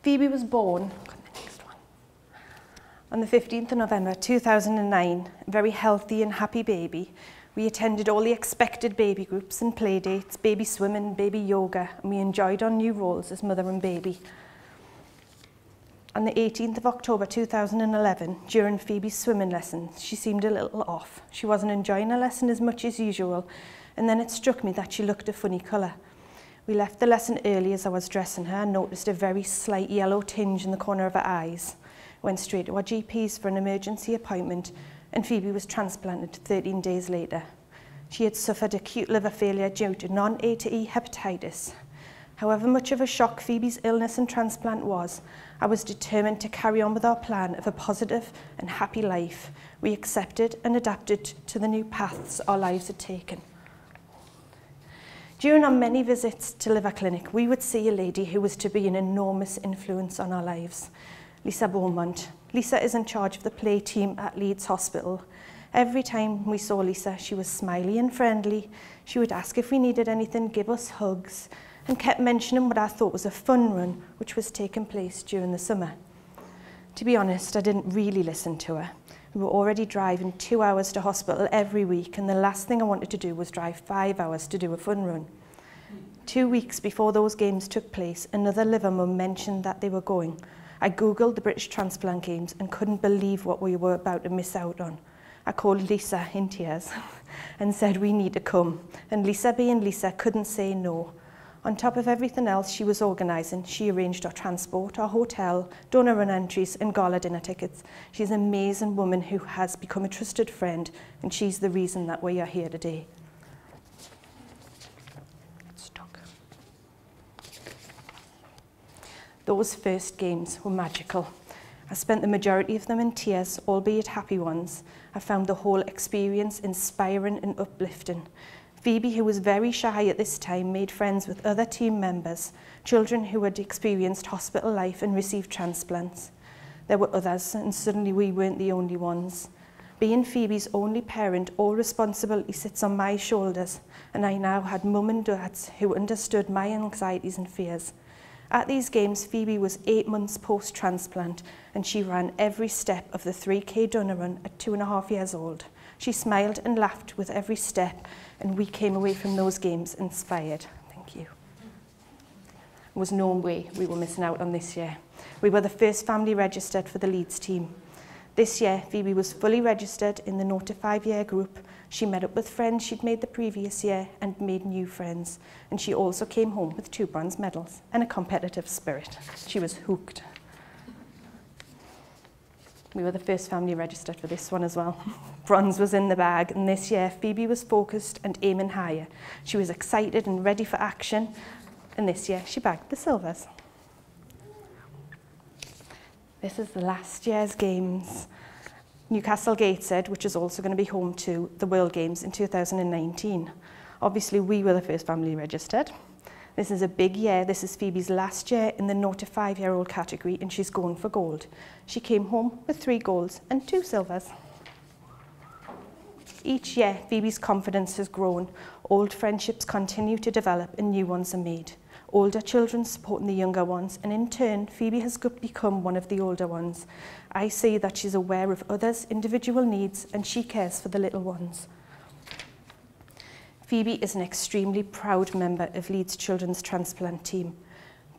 Phoebe was born on the 15th of November 2009, a very healthy and happy baby. We attended all the expected baby groups and play dates, baby swimming, baby yoga, and we enjoyed our new roles as mother and baby. On the 18th of October 2011, during Phoebe's swimming lessons, she seemed a little off. She wasn't enjoying her lesson as much as usual, and then it struck me that she looked a funny colour. We left the lesson early as I was dressing her and noticed a very slight yellow tinge in the corner of her eyes. Went straight to our GPs for an emergency appointment, and Phoebe was transplanted 13 days later. She had suffered acute liver failure due to non-A to E hepatitis. However much of a shock Phoebe's illness and transplant was, I was determined to carry on with our plan of a positive and happy life. We accepted and adapted to the new paths our lives had taken. During our many visits to Liver Clinic, we would see a lady who was to be an enormous influence on our lives, Lisa Beaumont. Lisa is in charge of the play team at Leeds Hospital. Every time we saw Lisa, she was smiley and friendly. She would ask if we needed anything, give us hugs, and kept mentioning what I thought was a fun run, which was taking place during the summer. To be honest, I didn't really listen to her. We were already driving 2 hours to hospital every week, and the last thing I wanted to do was drive 5 hours to do a fun run. 2 weeks before those games took place, another liver mum mentioned that they were going. I googled the British Transplant Games and couldn't believe what we were about to miss out on. I called Lisa in tears and said we need to come, and Lisa being Lisa couldn't say no. On top of everything else she was organising, she arranged our transport, our hotel, donor run entries and gala dinner tickets. She's an amazing woman who has become a trusted friend, and she's the reason that we are here today. Those first games were magical. I spent the majority of them in tears, albeit happy ones. I found the whole experience inspiring and uplifting. Phoebe, who was very shy at this time, made friends with other team members, children who had experienced hospital life and received transplants. There were others, and suddenly we weren't the only ones. Being Phoebe's only parent, all responsibility sits on my shoulders, and I now had mum and dads who understood my anxieties and fears. At these games, Phoebe was 8 months post-transplant, and she ran every step of the 3K donor run at 2.5 years old. She smiled and laughed with every step, and we came away from those games inspired. Thank you. There was no way we were missing out on this year. We were the first family registered for the Leeds team. This year, Phoebe was fully registered in the 0 to 5 year group. She met up with friends she'd made the previous year and made new friends. And she also came home with 2 bronze medals and a competitive spirit. She was hooked. We were the first family registered for this one as well. Bronze was in the bag, and this year Phoebe was focused and aiming higher. She was excited and ready for action, and this year she bagged the silvers. This is the last year's games. Newcastle Gateshead, which is also going to be home to the World Games in 2019. Obviously, we were the first family registered. This is a big year. This is Phoebe's last year in the 0 to 5 year old category, and she's going for gold. She came home with 3 golds and 2 silvers. Each year, Phoebe's confidence has grown. Old friendships continue to develop and new ones are made. Older children supporting the younger ones, and in turn, Phoebe has become one of the older ones. I see that she's aware of others' individual needs, and she cares for the little ones. Phoebe is an extremely proud member of Leeds Children's Transplant team.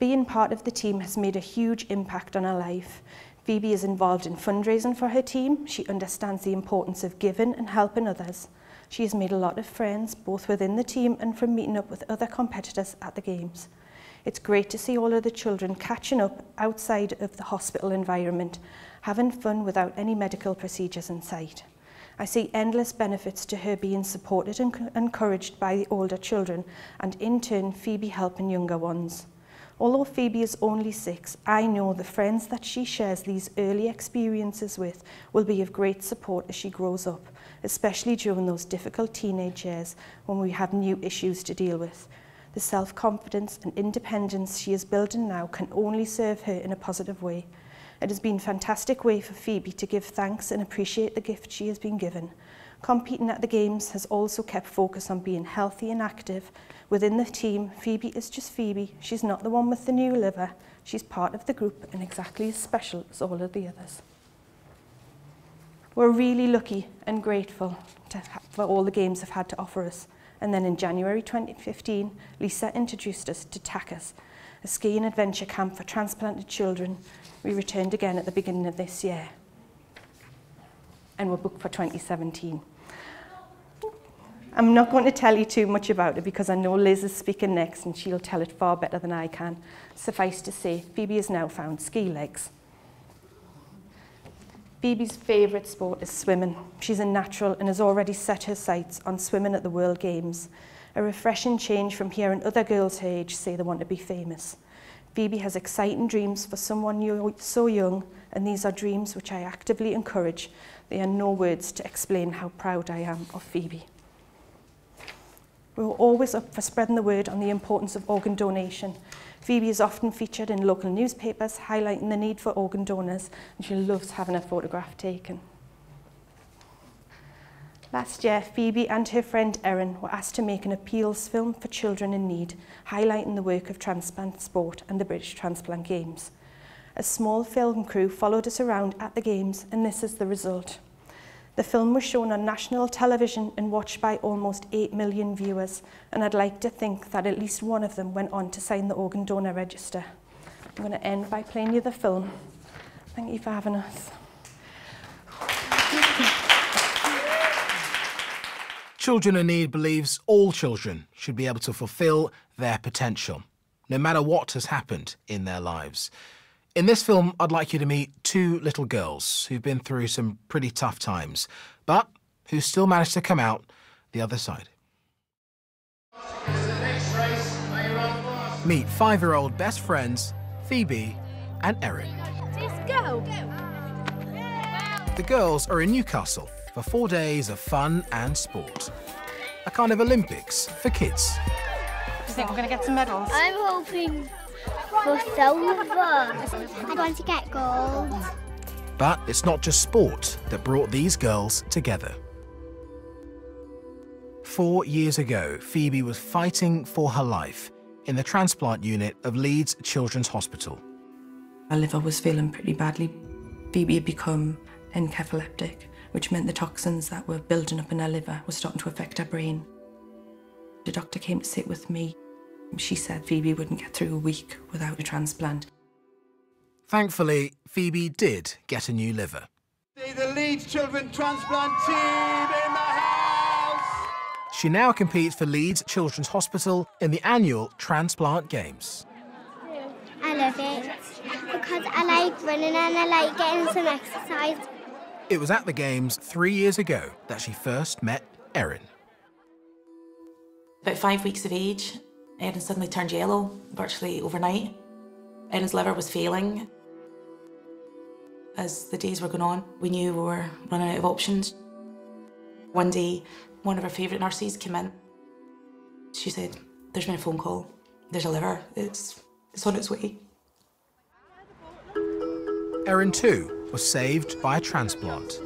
Being part of the team has made a huge impact on her life. Phoebe is involved in fundraising for her team. She understands the importance of giving and helping others. She has made a lot of friends, both within the team and from meeting up with other competitors at the games. It's great to see all of the children catching up outside of the hospital environment, having fun without any medical procedures in sight. I see endless benefits to her being supported and encouraged by the older children, and in turn, Phoebe helping younger ones. Although Phoebe is only 6, I know the friends that she shares these early experiences with will be of great support as she grows up, especially during those difficult teenage years when we have new issues to deal with. The self-confidence and independence she is building now can only serve her in a positive way. It has been a fantastic way for Phoebe to give thanks and appreciate the gift she has been given. Competing at the Games has also kept focus on being healthy and active. Within the team, Phoebe is just Phoebe. She's not the one with the new liver. She's part of the group and exactly as special as all of the others. We're really lucky and grateful for all the Games have had to offer us. And then in January 2015, Lisa introduced us to TACUS, a ski and adventure camp for transplanted children. We returned again at the beginning of this year. And we're booked for 2017. I'm not going to tell you too much about it because I know Liz is speaking next and she'll tell it far better than I can. Suffice to say, Phoebe has now found ski legs. Phoebe's favourite sport is swimming. She's a natural and has already set her sights on swimming at the World Games. A refreshing change from hearing other girls her age say they want to be famous. Phoebe has exciting dreams for someone so young, and these are dreams which I actively encourage. There are no words to explain how proud I am of Phoebe. We were always up for spreading the word on the importance of organ donation. Phoebe is often featured in local newspapers, highlighting the need for organ donors, and she loves having a photograph taken. Last year, Phoebe and her friend Erin were asked to make an appeals film for children in need, highlighting the work of Transplant Sport and the British Transplant Games. A small film crew followed us around at the Games, and this is the result. The film was shown on national television and watched by almost 8 million viewers, and I'd like to think that at least one of them went on to sign the organ donor register. I'm going to end by playing you the film. Thank you for having us. Children in Need believes all children should be able to fulfil their potential, no matter what has happened in their lives. In this film, I'd like you to meet two little girls who've been through some pretty tough times, but who still managed to come out the other side. Meet 5-year-old best friends Phoebe and Erin. Let's go! The girls are in Newcastle for 4 days of fun and sport. A kind of Olympics for kids. Do you think we're going to get some medals? I'm hoping for silver. I want to get gold. But it's not just sport that brought these girls together. 4 years ago, Phoebe was fighting for her life in the transplant unit of Leeds Children's Hospital. Her liver was failing pretty badly. Phoebe had become encephaleptic, which meant the toxins that were building up in her liver were starting to affect her brain. The doctor came to sit with me. She said Phoebe wouldn't get through a week without a transplant. Thankfully, Phoebe did get a new liver. The Leeds Children Transplant team in the house! She now competes for Leeds Children's Hospital in the annual Transplant Games. I love it because I like running and I like getting some exercise. It was at the Games 3 years ago that she first met Erin. About 5 weeks of age, Erin suddenly turned yellow, virtually overnight. Erin's liver was failing. As the days were going on, we knew we were running out of options. One day, one of our favourite nurses came in. She said, "There's been a phone call. There's a liver. It's on its way." Erin, too, was saved by a transplant.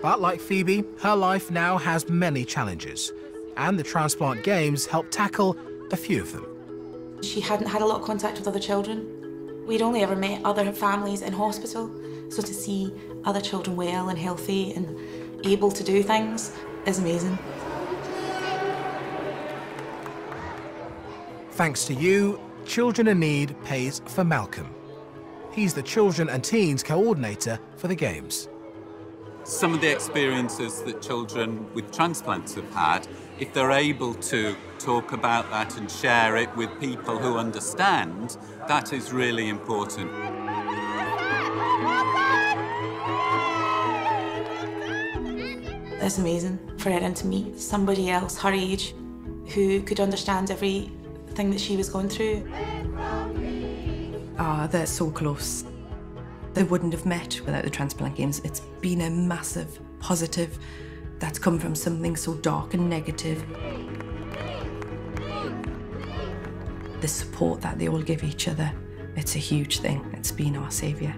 But like Phoebe, her life now has many challenges, and the Transplant Games helped tackle a few of them. She hadn't had a lot of contact with other children. We'd only ever met other families in hospital, so to see other children well and healthy and able to do things is amazing. Thanks to you, Children in Need pays for Malcolm. He's the Children and Teens Coordinator for the Games. Some of the experiences that children with transplants have had, if they're able to talk about that and share it with people who understand, that is really important. It's amazing for Erin to meet somebody else her age who could understand everything that she was going through. They're so close. They wouldn't have met without the Transplant Games. It's been a massive positive that's come from something so dark and negative. The support that they all give each other, it's a huge thing. It's been our saviour.